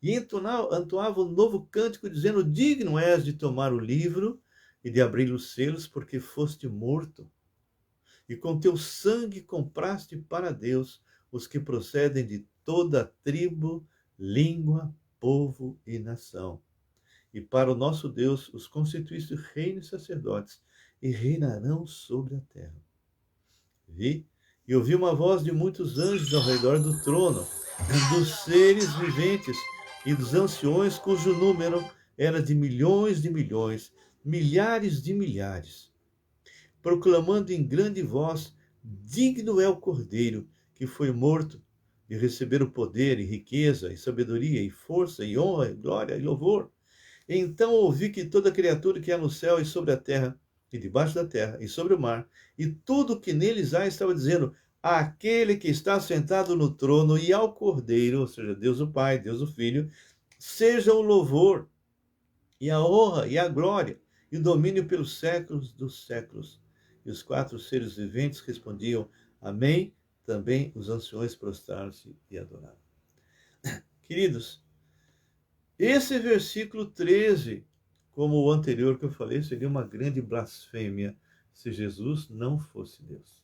E entoava um novo cântico, dizendo: digno és de tomar o livro e de abrir os selos, porque foste morto. E com teu sangue compraste para Deus os que procedem de toda tribo, língua, povo e nação. E para o nosso Deus os constituíste reino e sacerdotes, e reinarão sobre a terra. E ouvi uma voz de muitos anjos ao redor do trono, dos seres viventes e dos anciões, cujo número era de milhões, milhares de milhares, proclamando em grande voz: digno é o Cordeiro que foi morto de receber o poder e riqueza e sabedoria e força e honra e glória e louvor. Então ouvi que toda criatura que há no céu e sobre a terra, e debaixo da terra, e sobre o mar, e tudo que neles há, estava dizendo: aquele que está sentado no trono e ao Cordeiro, ou seja, Deus o Pai, Deus o Filho, seja o louvor, e a honra, e a glória, e o domínio pelos séculos dos séculos. E os 4 seres viventes respondiam: amém. Também os anciões prostraram-se e adoraram. Queridos, esse versículo 13, como o anterior que eu falei, seria uma grande blasfêmia se Jesus não fosse Deus.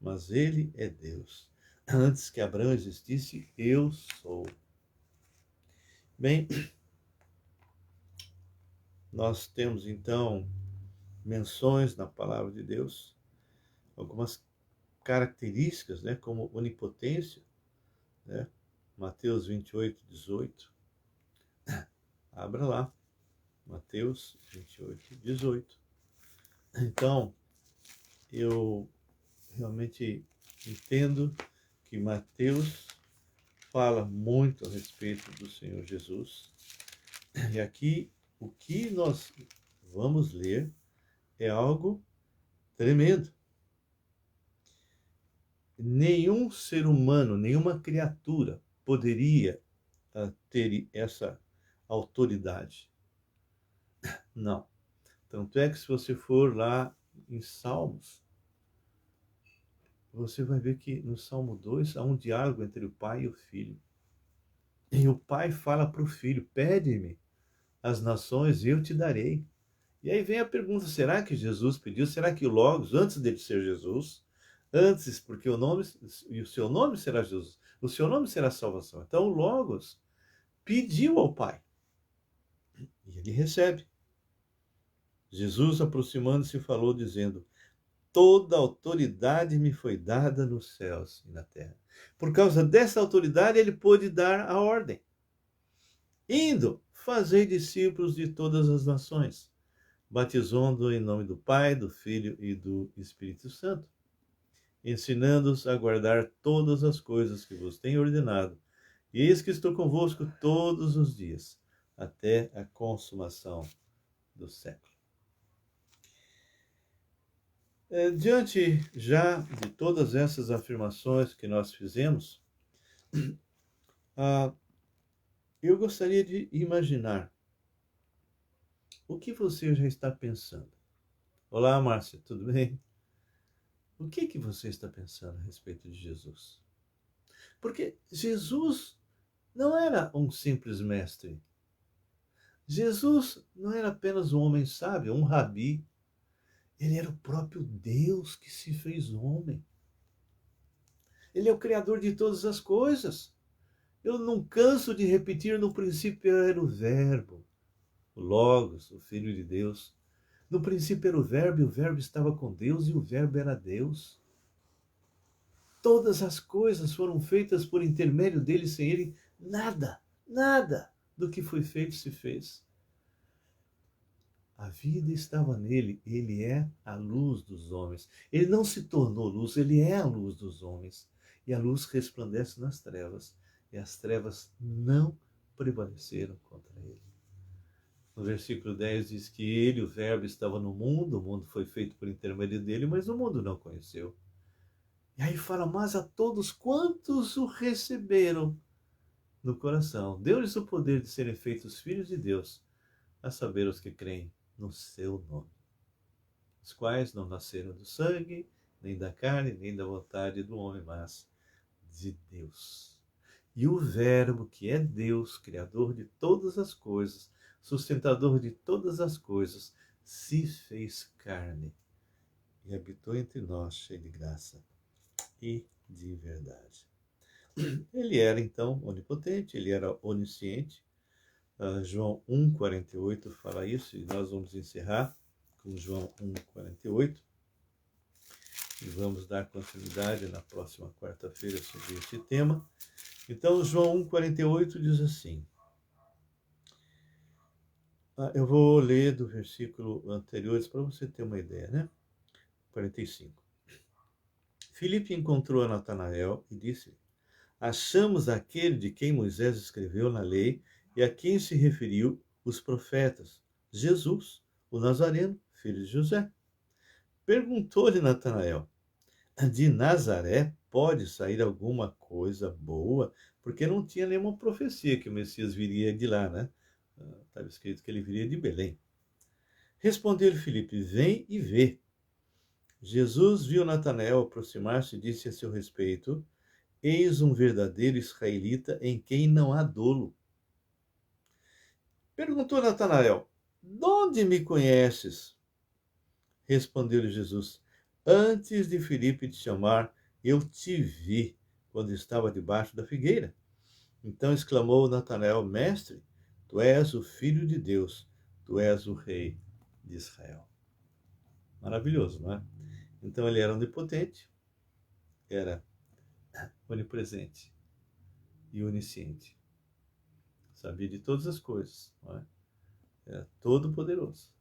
Mas ele é Deus. Antes que Abraão existisse, eu sou. Bem, nós temos então menções na palavra de Deus, algumas características, né, como onipotência, né? Mateus 28, 18. Abra lá, Mateus 28, 18. Então, eu realmente entendo que Mateus fala muito a respeito do Senhor Jesus. E aqui, o que nós vamos ler é algo tremendo. nenhum ser humano, nenhuma criatura poderia ter essa autoridade. Não. Tanto é que se você for lá em Salmos, você vai ver que no Salmo 2 há um diálogo entre o pai e o filho. E o pai fala para o filho: pede-me as nações e eu te darei. E aí vem a pergunta: será que Jesus pediu? Será que o Logos, antes dele ser Jesus, antes, porque o seu nome será Jesus, o seu nome será salvação. Então o Logos pediu ao Pai e ele recebe. Jesus, aproximando-se, falou, dizendo: toda autoridade me foi dada nos céus e na terra. Por causa dessa autoridade, ele pôde dar a ordem: indo, fazei discípulos de todas as nações, batizando em nome do Pai, do Filho e do Espírito Santo, ensinando-os a guardar todas as coisas que vos tenho ordenado. E eis que estou convosco todos os dias, até a consumação do século. Diante já de todas essas afirmações que nós fizemos, eu gostaria de imaginar o que você já está pensando. Olá, Márcia, tudo bem? O que você está pensando a respeito de Jesus? Porque Jesus não era um simples mestre. Jesus não era apenas um homem sábio, um rabi. Ele era o próprio Deus que se fez homem. Ele é o Criador de todas as coisas. Eu não canso de repetir: no princípio era o Verbo, o Logos, o Filho de Deus. No princípio era o Verbo, e o Verbo estava com Deus, e o Verbo era Deus. Todas as coisas foram feitas por intermédio dele, sem ele, nada do que foi feito se fez. A vida estava nele, ele é a luz dos homens. Ele não se tornou luz, ele é a luz dos homens. E a luz resplandece nas trevas, e as trevas não prevaleceram contra ele. No versículo 10 diz que ele, o Verbo, estava no mundo, o mundo foi feito por intermédio dele, mas o mundo não conheceu. E aí fala: mas a todos quantos o receberam no coração, deu-lhes o poder de serem feitos filhos de Deus, a saber, os que creem no seu nome, os quais não nasceram do sangue, nem da carne, nem da vontade do homem, mas de Deus. E o Verbo, que é Deus, Criador de todas as coisas, sustentador de todas as coisas, se fez carne e habitou entre nós, cheio de graça e de verdade. Ele era, então, onipotente, ele era onisciente. João 1,48 fala isso, e nós vamos encerrar com João 1,48. E vamos dar continuidade na próxima quarta-feira sobre este tema. Então, João 1,48 diz assim. Eu vou ler do versículo anterior para você ter uma ideia, né? 45. Filipe encontrou a Natanael e disse: achamos aquele de quem Moisés escreveu na lei e a quem se referiu os profetas, Jesus, o Nazareno, filho de José. Perguntou-lhe Natanael: de Nazaré pode sair alguma coisa boa? Porque não tinha nenhuma profecia que o Messias viria de lá, né? Estava escrito que ele viria de Belém. Respondeu-lhe Filipe: vem e vê. Jesus viu Natanael aproximar-se e disse a seu respeito: eis um verdadeiro israelita em quem não há dolo. Perguntou Natanael: de onde me conheces? Respondeu-lhe Jesus: antes de Filipe te chamar, eu te vi quando estava debaixo da figueira. Então exclamou Natanael: mestre, tu és o Filho de Deus, tu és o Rei de Israel. Maravilhoso, não é? Então ele era onipotente, era onipresente e onisciente. Sabia de todas as coisas, não é? Era todo poderoso.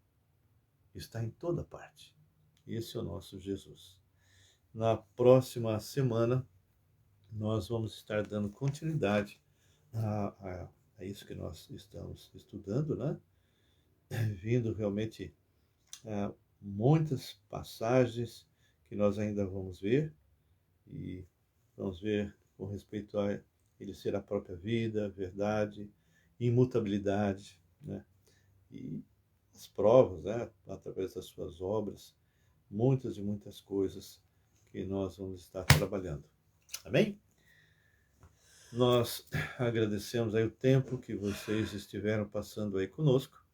Está em toda parte. Esse é o nosso Jesus. Na próxima semana, nós vamos estar dando continuidade a isso que nós estamos estudando, né? Vindo realmente a muitas passagens que nós ainda vamos ver, e vamos ver com respeito a ele ser a própria vida, verdade, imutabilidade, né? E as provas, né? Através das suas obras, muitas e muitas coisas que nós vamos estar trabalhando. Amém? Nós agradecemos aí o tempo que vocês estiveram passando aí conosco,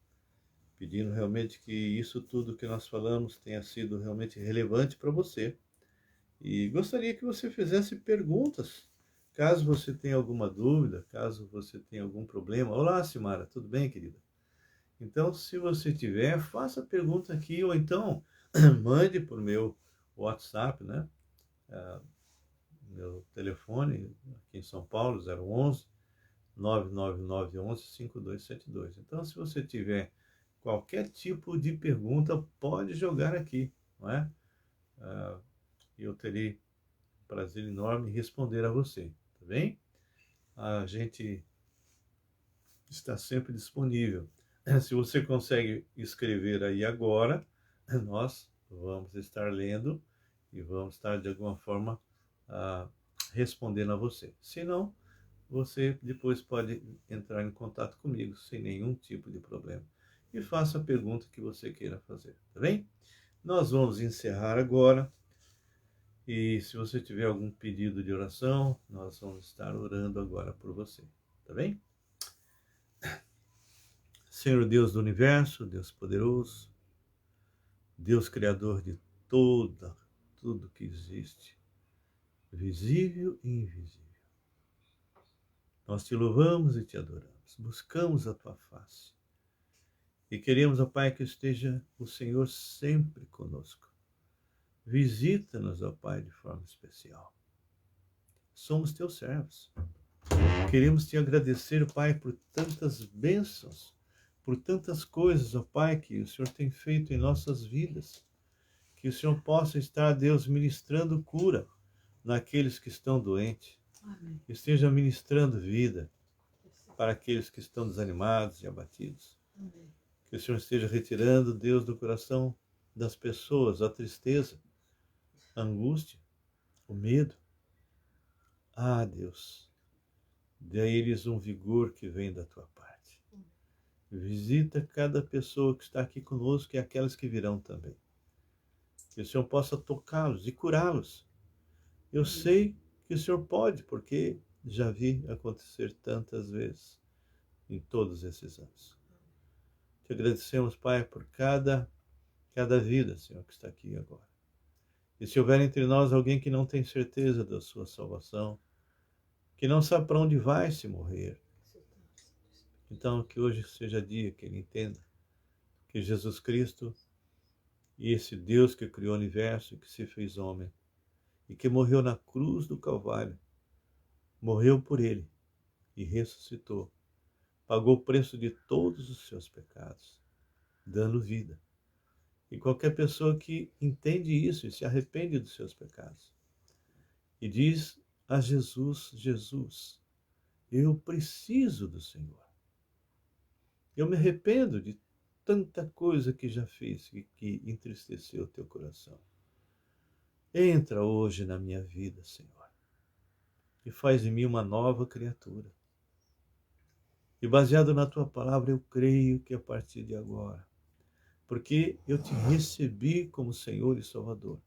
pedindo realmente que isso tudo que nós falamos tenha sido realmente relevante para você. E gostaria que você fizesse perguntas, caso você tenha alguma dúvida, caso você tenha algum problema. Olá, Simara, tudo bem, querida? Então, se você tiver, faça a pergunta aqui, ou então mande por meu WhatsApp, né? Meu telefone aqui em São Paulo, 011 99911 5272. Então, se você tiver qualquer tipo de pergunta, pode jogar aqui, não é? Eu terei prazer enorme em responder a você, tá bem? A gente está sempre disponível. Se você consegue escrever aí agora, nós vamos estar lendo e vamos estar de alguma forma respondendo a você. Se não, você depois pode entrar em contato comigo sem nenhum tipo de problema e faça a pergunta que você queira fazer, tá bem? Nós vamos encerrar agora. E se você tiver algum pedido de oração, nós vamos estar orando agora por você, tá bem? Senhor Deus do universo, Deus poderoso, Deus criador de tudo que existe, visível e invisível. Nós te louvamos e te adoramos, buscamos a tua face. E queremos, ó Pai, que esteja o Senhor sempre conosco. Visita-nos, ó Pai, de forma especial. Somos teus servos. Queremos te agradecer, Pai, por tantas bênçãos, por tantas coisas, ó Pai, que o Senhor tem feito em nossas vidas. Que o Senhor possa estar, Deus, ministrando cura naqueles que estão doentes. Amém. Esteja ministrando vida para aqueles que estão desanimados e abatidos. Amém. Que o Senhor esteja retirando, Deus, do coração das pessoas a tristeza, a angústia, o medo. Ah, Deus, dê a eles um vigor que vem da tua parte. Visita cada pessoa que está aqui conosco e aquelas que virão também. Que o Senhor possa tocá-los e curá-los. Eu sei que o Senhor pode, porque já vi acontecer tantas vezes em todos esses anos. Te agradecemos, Pai, por cada vida, Senhor, que está aqui agora. E se houver entre nós alguém que não tem certeza da sua salvação, que não sabe para onde vai se morrer, então que hoje seja dia que ele entenda que Jesus Cristo, esse Deus que criou o universo e que se fez homem, e que morreu na cruz do Calvário, morreu por ele e ressuscitou, pagou o preço de todos os seus pecados, dando vida. E qualquer pessoa que entende isso e se arrepende dos seus pecados e diz a Jesus: Jesus, eu preciso do Senhor. Eu me arrependo de tanta coisa que já fiz e que entristeceu o teu coração. Entra hoje na minha vida, Senhor, e faz de mim uma nova criatura. E baseado na tua palavra, eu creio que a partir de agora, porque eu te recebi como Senhor e Salvador,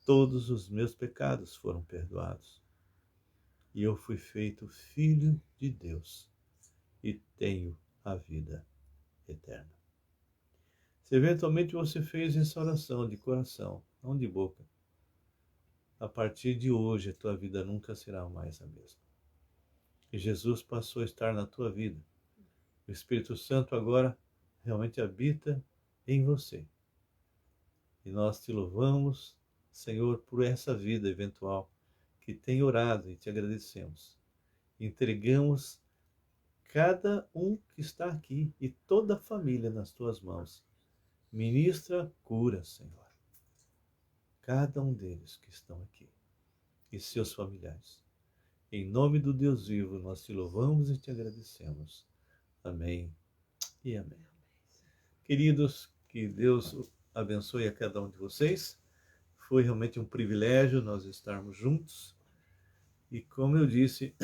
todos os meus pecados foram perdoados. E eu fui feito filho de Deus e tenho a vida eterna. Se eventualmente você fez essa oração de coração, não de boca, a partir de hoje a tua vida nunca será mais a mesma. E Jesus passou a estar na tua vida. O Espírito Santo agora realmente habita em você. E nós te louvamos, Senhor, por essa vida eventual que tem orado e te agradecemos. Entregamos cada um que está aqui e toda a família nas tuas mãos. Ministra cura, Senhor. Cada um deles que estão aqui e seus familiares. Em nome do Deus vivo, nós te louvamos e te agradecemos. Amém e amém. Queridos, que Deus abençoe a cada um de vocês. Foi realmente um privilégio nós estarmos juntos. E como eu disse,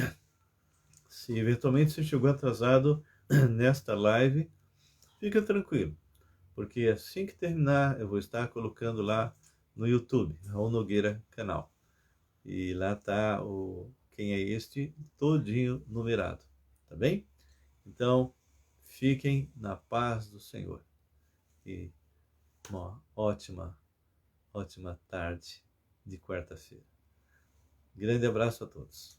se eventualmente você chegou atrasado nesta live, fica tranquilo, porque assim que terminar eu vou estar colocando lá no YouTube, Raul Nogueira canal. E lá tá o Quem é Este todinho numerado, tá bem? Então, fiquem na paz do Senhor. E uma ótima tarde de quarta-feira. Grande abraço a todos.